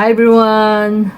Hi everyone!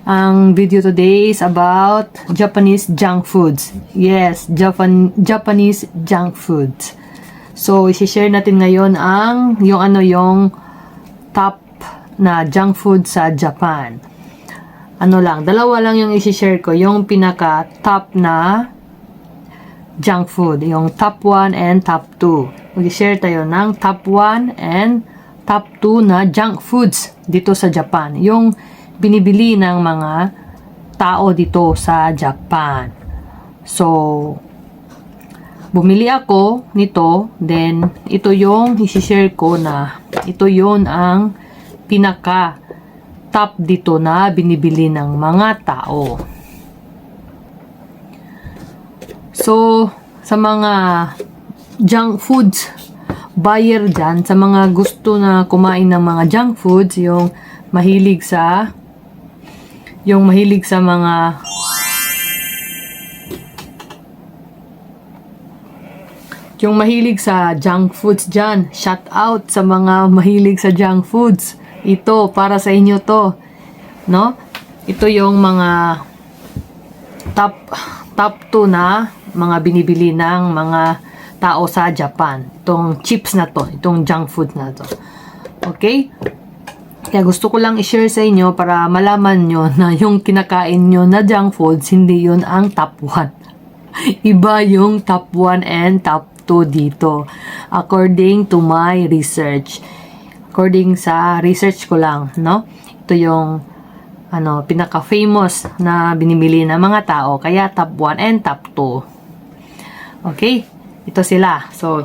Ang video today is about Japanese junk foods. Yes, Japanese junk foods. So, isi-share natin ngayon yung top na junk food sa Japan. Dalawa lang yung isi-share ko, yung pinaka-top na junk food, yung top 1 and top 2. Mag-share tayo ng top 1 and top 2 na junk foods dito sa Japan. Yung binibili ng mga tao dito sa Japan. So, bumili ako nito, then ito yung isi-share ko na ito yon ang pinaka top dito na binibili ng mga tao. So, sa mga junk foods buyer dyan, sa mga gusto na kumain ng mga junk foods, yung mahilig sa junk foods dyan. Shout out sa mga mahilig sa junk foods. Ito, para sa inyo to. No? Ito yung mga top 2 na mga binibili ng mga tao sa Japan. Itong chips na to, itong junk food na to. Okay? Kaya gusto ko lang i-share sa inyo para malaman nyo na yung kinakain nyo na junk foods, hindi yun ang top 1. Iba yung top 1 and top 2 dito. According to my research. According sa research ko lang, no? Ito yung pinaka-famous na binibili ng mga tao. Kaya top 1 and top 2. Okay? Ito sila. So,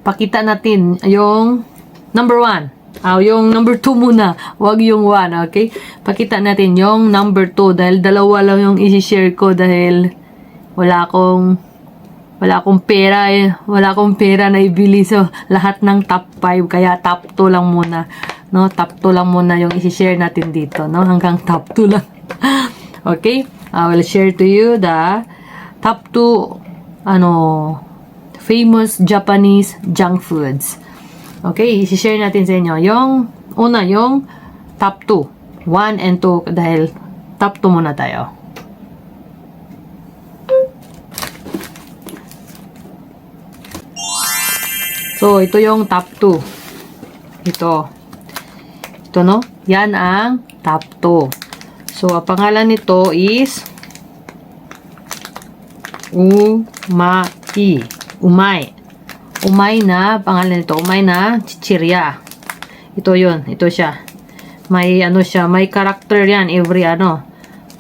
pakita natin yung number 1. Yung number 2 muna. Wag yung 1. Okay? Pakita natin yung number 2. Dahil dalawa lang yung isi-share ko dahil wala akong pera eh. Wala akong pera na ibili. So, lahat ng top 5. Kaya top 2 lang muna. No? Top 2 lang muna yung isi-share natin dito. No? Hanggang top 2 lang. Okay? I will share to you the top 2 famous Japanese junk foods. Okay, i-share natin sa inyo. Yung una, yung top 2. 1 and 2 dahil top 2 muna tayo. So, ito yung top 2. Ito no? Yan ang top 2. So, ang pangalan nito is Umay na, pangalan nito, umay na chichirya. Ito yun, ito siya. May may character yan, every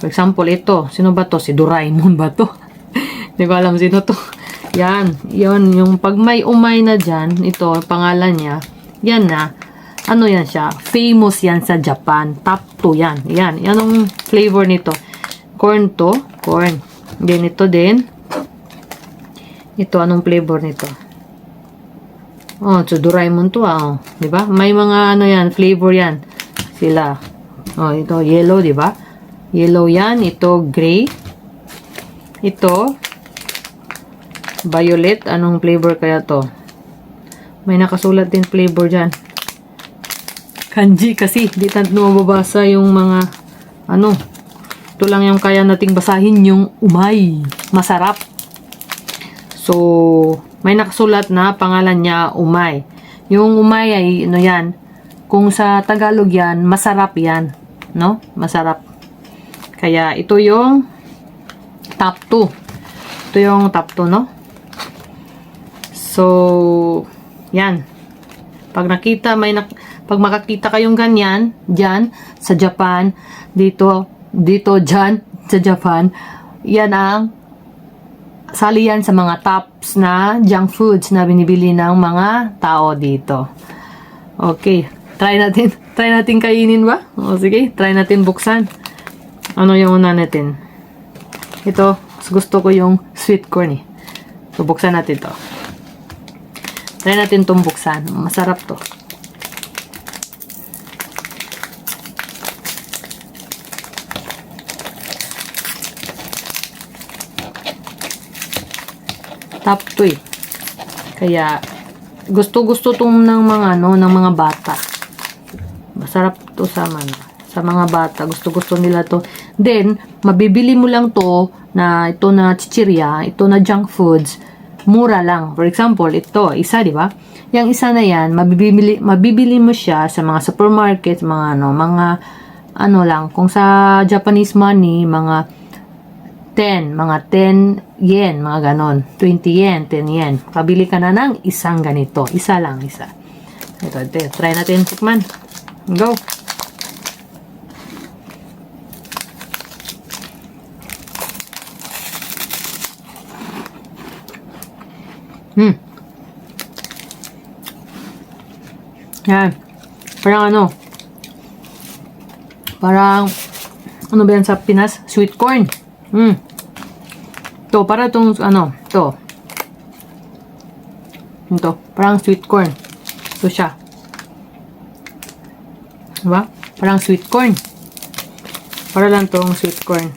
For example, ito, sino ba to? Si Doraemon ba to? Hindi ko alam sino to. Yan, yung pag may umay na dyan, ito, pangalan niya, yan na, yan siya, famous yan sa Japan, top 2 yan. Yan ang flavor nito. Corn to, corn. Then ito din. Ito, anong flavor nito? So Doraemon to di ba? May mga yan, flavor yan. Sila. Ito yellow, di ba? Yellow yan, ito gray. Ito violet, anong flavor kaya to? May nakasulat din flavor diyan. Kanji kasi, di tanto mababasa yung mga ito lang yung kaya nating basahin, yung umay. Masarap. So, may nakasulat na pangalan niya umay. Yung umay ay yan. Kung sa Tagalog yan, masarap yan, no? Masarap. Kaya ito yung top 2. Ito yung top 2, no? So, yan. Pag makakita kayong ganyan diyan sa Japan, dito diyan sa Japan, yan ang sali yan sa mga tops na junk foods na binibili ng mga tao dito. Okay, try natin kainin ba? Sige, try natin buksan. Ano yung una natin? Ito, gusto ko yung sweet corn eh. So, buksan natin to. Try natin itong buksan. Masarap to. Top 2 eh. Kaya, gusto-gusto tong ng mga, ng mga bata. Masarap to sa mga bata. Gusto-gusto nila to. Then, mabibili mo lang to na ito na chichirya, ito na junk foods, mura lang. For example, ito, isa, di ba? Yung isa na yan, mabibili mo siya sa mga supermarket, mga lang, kung sa Japanese money, mga 10 yen, mga ganon. 20 yen, 10 yen. Kabili ka na ng isang ganito. Isa lang, isa. Ito. Try natin tikman. Go! Yan. Parang ano ba yan sa Pinas? Sweet corn. To, para itong, to. Ito, parang sweet corn. Ito siya. Diba? Parang sweet corn. Para lang itong sweet corn.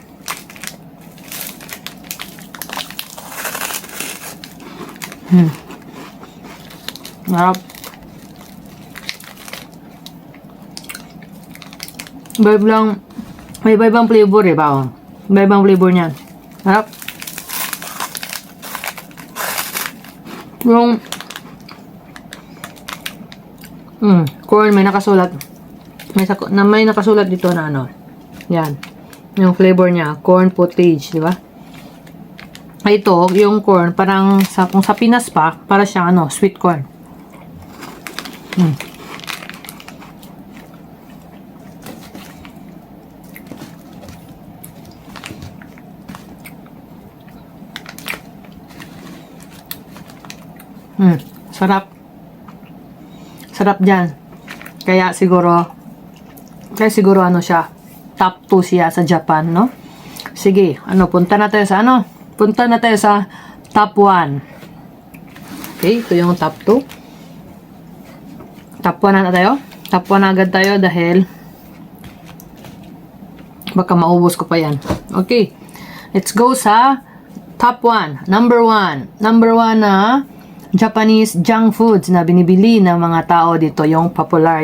Sarap. May iba-ibang flavor ba? Iba-ibang flavor niyan. Sarap. Yung corn, may nakasulat. May nakasulat dito na yan. Yung flavor niya, corn potage, di ba? Ito, yung corn, parang kung sa Pinas pa, para siyang sweet corn. Sarap. Sarap dyan. Kaya siguro siya, top 2 siya sa Japan, no? Sige, punta na tayo sa top 1. Okay, ito yung top 2. Top 1 na tayo. Top 1 agad tayo dahil baka maubos ko pa yan. Okay, let's go sa top 1. Number 1 na Japanese junk foods na binibili ng mga tao dito, yung popular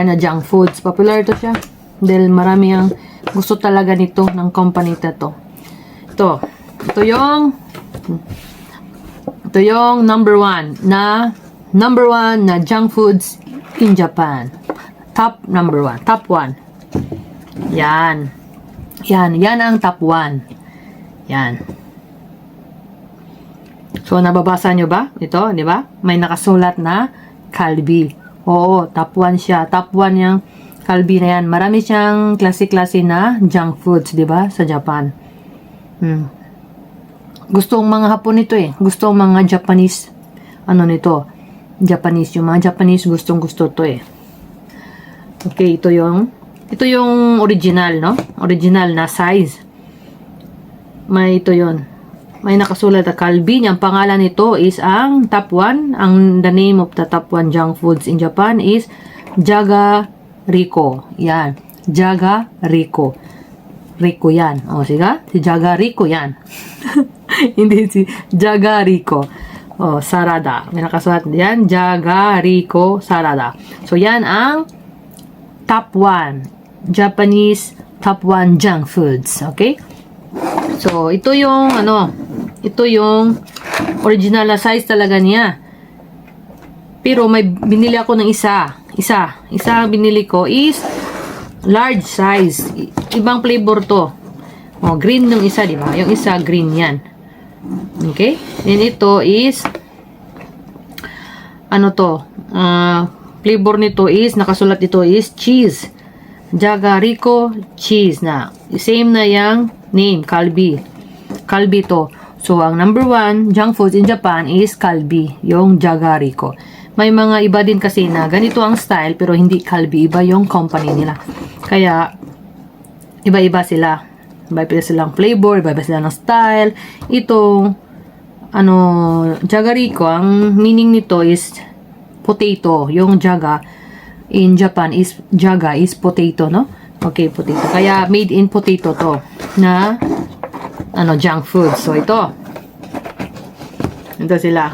na junk foods. Popular to siya dahil marami ang gusto talaga nito ng company to. Ito yung number 1 na junk foods in Japan. Top 1. Yan ang top 1. Yan. So, nababasa nyo ba? Ito, di ba? May nakasulat na Calbee. Oo, top 1 siya. Top 1 yung Calbee na yan. Marami siyang klase-klase na junk foods, di ba? Sa Japan. Gusto ang mga Hapon nito eh. Gusto ang mga Japanese. Nito? Japanese. Yung mga Japanese gustong-gusto to eh. Okay, ito yung original, no? Original na size. Ito yun. May nakasulat na Calbee. Ang pangalan nito is ang top 1. The name of the top 1 junk foods in Japan is Jaga Rico. Yan. Jaga Rico. Rico yan. O, sige. Si Jaga Rico yan. Hindi si Jaga Rico. O, Sarada. May nakasulat yan. Jaga Rico Sarada. So, yan ang top 1. Japanese top 1 junk foods. Okay? So, ito yung original na size talaga niya. Pero may binili ako ng isa. Isa ang binili ko is large size. Ibang flavor to. Green yung isa, di ba? Yung isa green yan. Okay? Then ito is flavor nito is nakasulat dito is cheese. Jaga Rico cheese na. Same na yung name, Calbee. Calbee to. So, ang number 1 junk foods in Japan is Calbee, yung Jaga Rico. May mga iba din kasi na ganito ang style pero hindi Calbee, iba yung company nila. Kaya, iba-iba sila. Iba-iba silang flavor, iba-iba sila ng style. Itong, Jaga Rico, ang meaning nito is potato. Yung Jaga in Japan is potato, no? Okay, potato. Kaya made in potato to na junk food. So ito sila.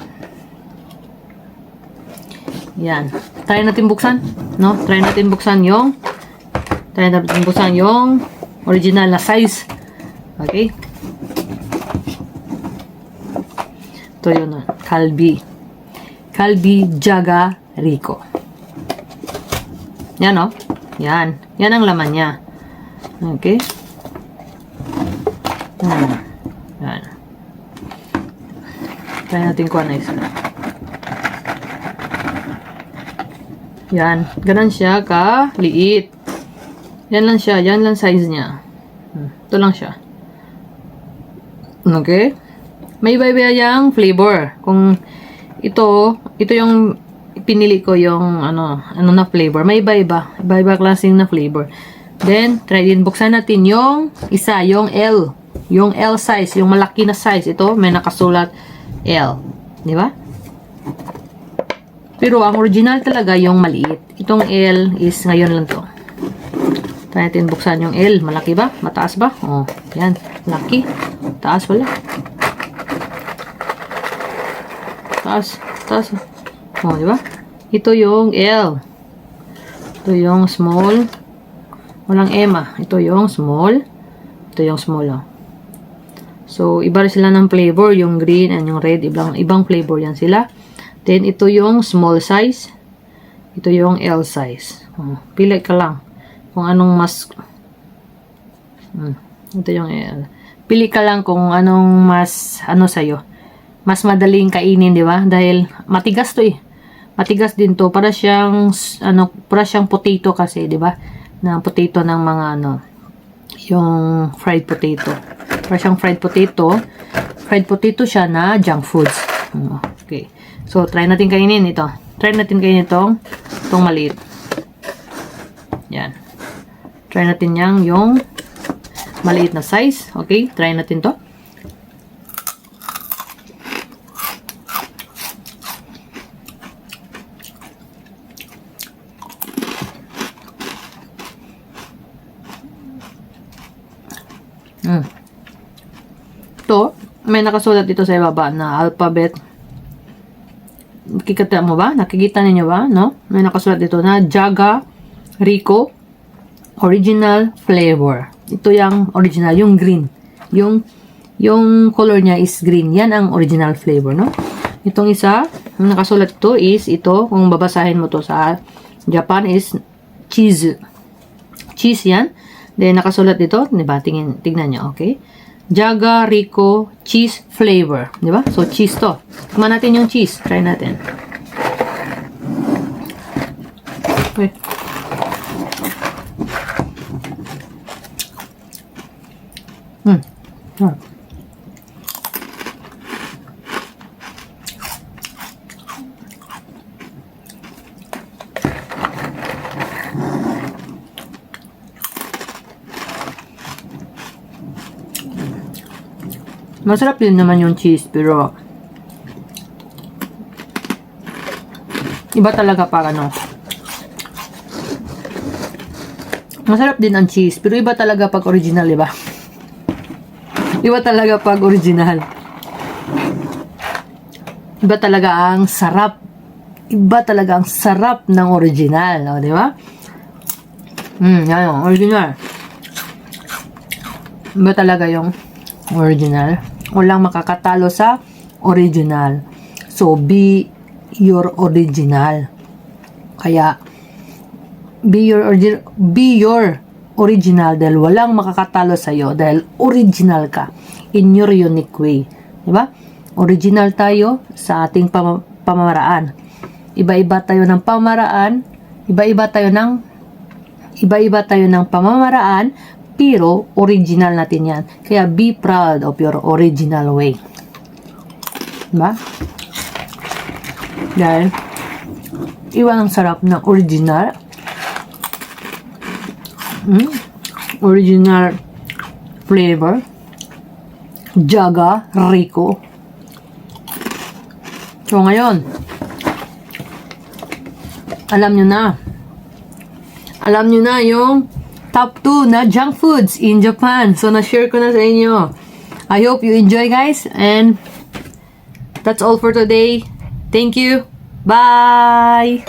Yan. Try natin buksan. No? Try natin buksan yung original na size. Okay? Ito yun. Calbee Jaga Rico. Yan, oh. Yan. Yan ang laman niya. Okay? Yan. Try natin kung ano isa. Yan. Ganun siya ka-liit. Yan lang siya. Yan lang size niya. Ito lang siya. Okay? May iba-iba yung flavor. Kung ito yung pinili ko yung ano na flavor. May iba-iba. Iba-iba klaseng na flavor. Then, try din. Buksan natin yung isa. Yung L. Yung L size. Yung malaki na size. Ito, may nakasulat L. Di ba? Pero ang original talaga yung maliit. Itong L is ngayon lang to. Try natin buksan yung L. Malaki ba? Mataas ba? Oh, yan. Malaki. Taas pala. Taas. Oh, di ba? Ito yung L. Ito yung small. Walang M ah. Ito yung small. Ito yung small oh. So, iba rin sila ng flavor. Yung green and yung red. Ibang flavor yan sila. Then, ito yung small size. Ito yung L size. Oh, pili ka lang. Kung anong mas... ito yung L. Pili ka lang kung anong mas... Ano sa'yo. Mas madaling kainin, di ba? Dahil matigas to eh. Matigas din to. Para siyang... para siyang potato kasi, di ba? Na potato ng mga yung fried potato. Para siyang fried potato. Fried potato siya na junk foods. Okay. So, try natin kainin ito. Try natin kainin itong maliit. Yan. Try natin yung maliit na size. Okay. Try natin to. Ito, may nakasulat dito sa ibaba na alphabet. Nakikita mo ba? Nakikita ninyo ba? No? May nakasulat dito na Jaga Rico Original Flavor. Ito yung original, yung green. Yung color niya is green. Yan ang original flavor, no? Itong isa, yung nakasulat ito is ito, kung babasahin mo to sa Japan is cheese. Cheese yan. Then, nakasulat dito, diba? Tignan nyo, okay? Jaga Rico Cheese Flavor. Diba? So, cheese to. Tignan natin yung cheese. Try natin. Okay. Masarap din naman yung cheese, pero iba talaga pag masarap din ang cheese, pero iba talaga pag original, diba? Iba talaga pag original. Iba talaga ang sarap. Iba talaga ang sarap ng original, o, diba? Yan yung original. Iba talaga yung original. Walang makakatalo sa original. So, be your original. Kaya, be your original dahil walang makakatalo sa'yo dahil original ka in your unique way. Diba? Original tayo sa ating pamamaraan. Iba-iba tayo ng pamamaraan. Iba-iba tayo ng pamamaraan, pero original natin yan. Kaya be proud of your original way. Diba? Dahil iwan ang sarap ng original. Original flavor. Jaga Rico. So ngayon, alam nyo na yung top 2 na junk foods in Japan. So, na-share ko na sa inyo. I hope you enjoy, guys. And that's all for today. Thank you. Bye!